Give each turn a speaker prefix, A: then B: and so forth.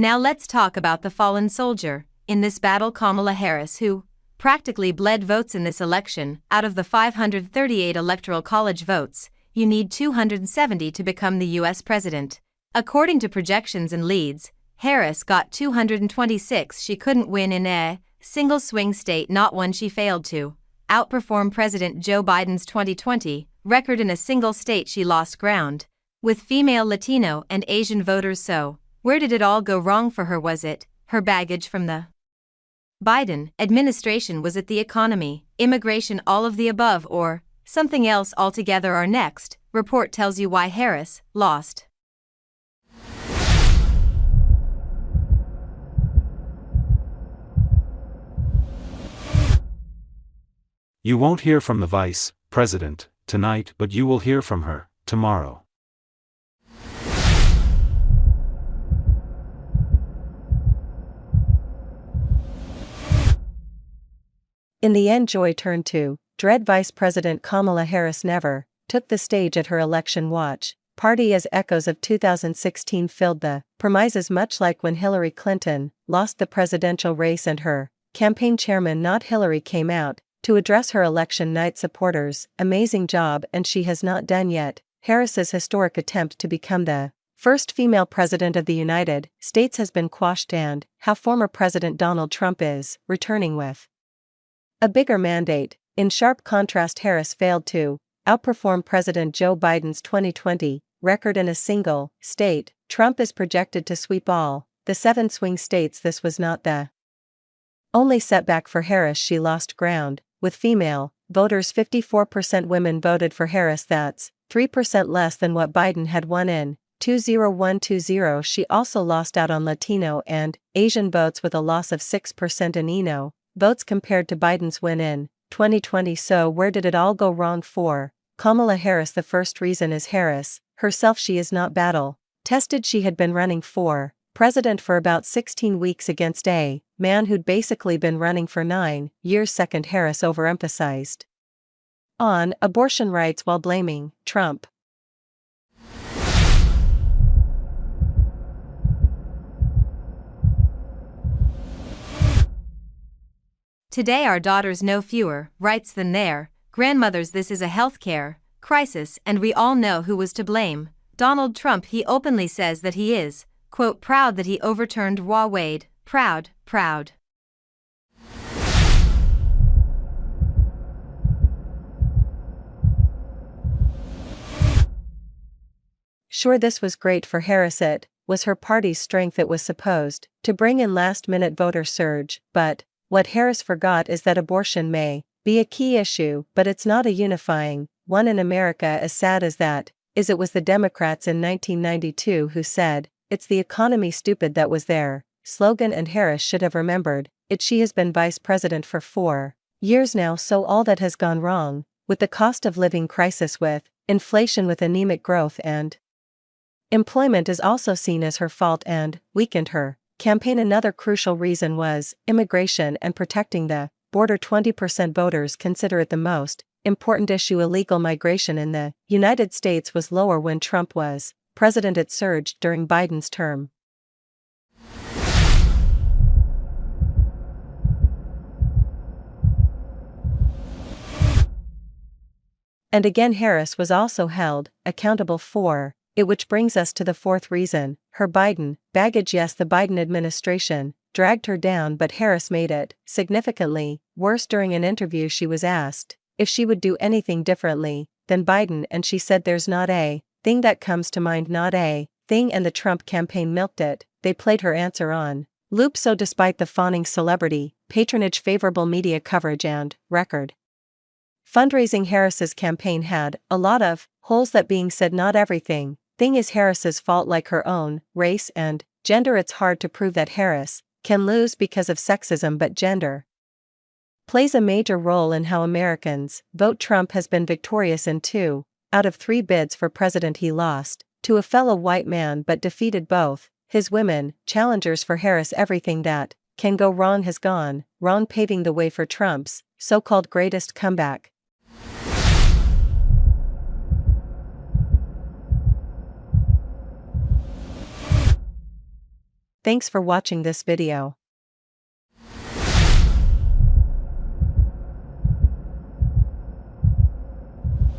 A: Now let's talk about the fallen soldier in this battle, Kamala Harris, who practically bled votes in this election. Out of the 538 electoral college votes, you need 270 to become the U.S. president. According to projections and leads, Harris got 226. She couldn't win in a single swing state, not one she failed to outperform President Joe Biden's 2020 record in a single state. She lost ground with female, Latino, and Asian voters. So, where did it all go wrong for her? Was it her baggage from the Biden administration? Was it the economy, immigration, all of the above, or something else altogether? Our next report tells you why Harris lost.
B: You won't hear from the vice president tonight, but you will hear from her tomorrow.
C: In the end, joy turned to dread. Vice President Kamala Harris never took the stage at her election watch party as echoes of 2016 filled the premises, much like when Hillary Clinton lost the presidential race and her campaign chairman, not Hillary, came out to address her election night supporters. Amazing job, and she has not done yet. Harris's historic attempt to become the first female president of the United States has been quashed, and how former President Donald Trump is returning with a bigger mandate. In sharp contrast, Harris failed to outperform President Joe Biden's 2020 record in a single state. Trump is projected to sweep all the 7 swing states. This was not the only setback for Harris. She lost ground with female voters. 54% women voted for Harris. That's 3% less than what Biden had won in 2020. She also lost out on Latino and Asian votes with a loss of 6% in ENO votes compared to Biden's win in 2020. So where did it all go wrong for Kamala Harris? The first reason is Harris herself. She is not battle tested. She had been running for president for about 16 weeks against a man who'd basically been running for 9 years. Second, Harris overemphasized on abortion rights while blaming Trump.
A: Today our daughters know fewer rights than their grandmothers. This is a healthcare crisis, and we all know who was to blame. Donald Trump. He openly says that he is, quote, proud that he overturned Roe Wade. Proud.
C: Sure, this was great for Harris. It was her party's strength. It was supposed to bring in last-minute voter surge, but what Harris forgot is that abortion may be a key issue, but it's not a unifying one in America. As sad as that is, it was the Democrats in 1992 who said, "It's the economy, stupid," that was their slogan, and Harris should have remembered it. She has been vice president for 4 years now. So all that has gone wrong with the cost of living crisis, with inflation, with anemic growth and employment, is also seen as her fault and weakened her campaign. Another crucial reason was immigration and protecting the border. 20% voters consider it the most important issue. Illegal migration in the United States was lower when Trump was president. It surged during Biden's term. And again, Harris was also held accountable for it, which brings us to the fourth reason, her Biden baggage. Yes, the Biden administration dragged her down, but Harris made it significantly worse. During an interview, she was asked if she would do anything differently than Biden, and she said, "There's not a thing that comes to mind, not a thing," and the Trump campaign milked it. They played her answer on loop. So despite the fawning celebrity patronage, favorable media coverage, and record fundraising, Harris's campaign had a lot of holes. That being said, not everything is Harris's fault. Like her own race and gender, it's hard to prove that Harris can lose because of sexism, but gender plays a major role in how Americans vote. Trump has been victorious in 2 out of 3 bids for president. He lost to a fellow white man but defeated both his women challengers. For Harris, everything that can go wrong has gone wrong, paving the way for Trump's so-called greatest comeback. Thanks for watching this video.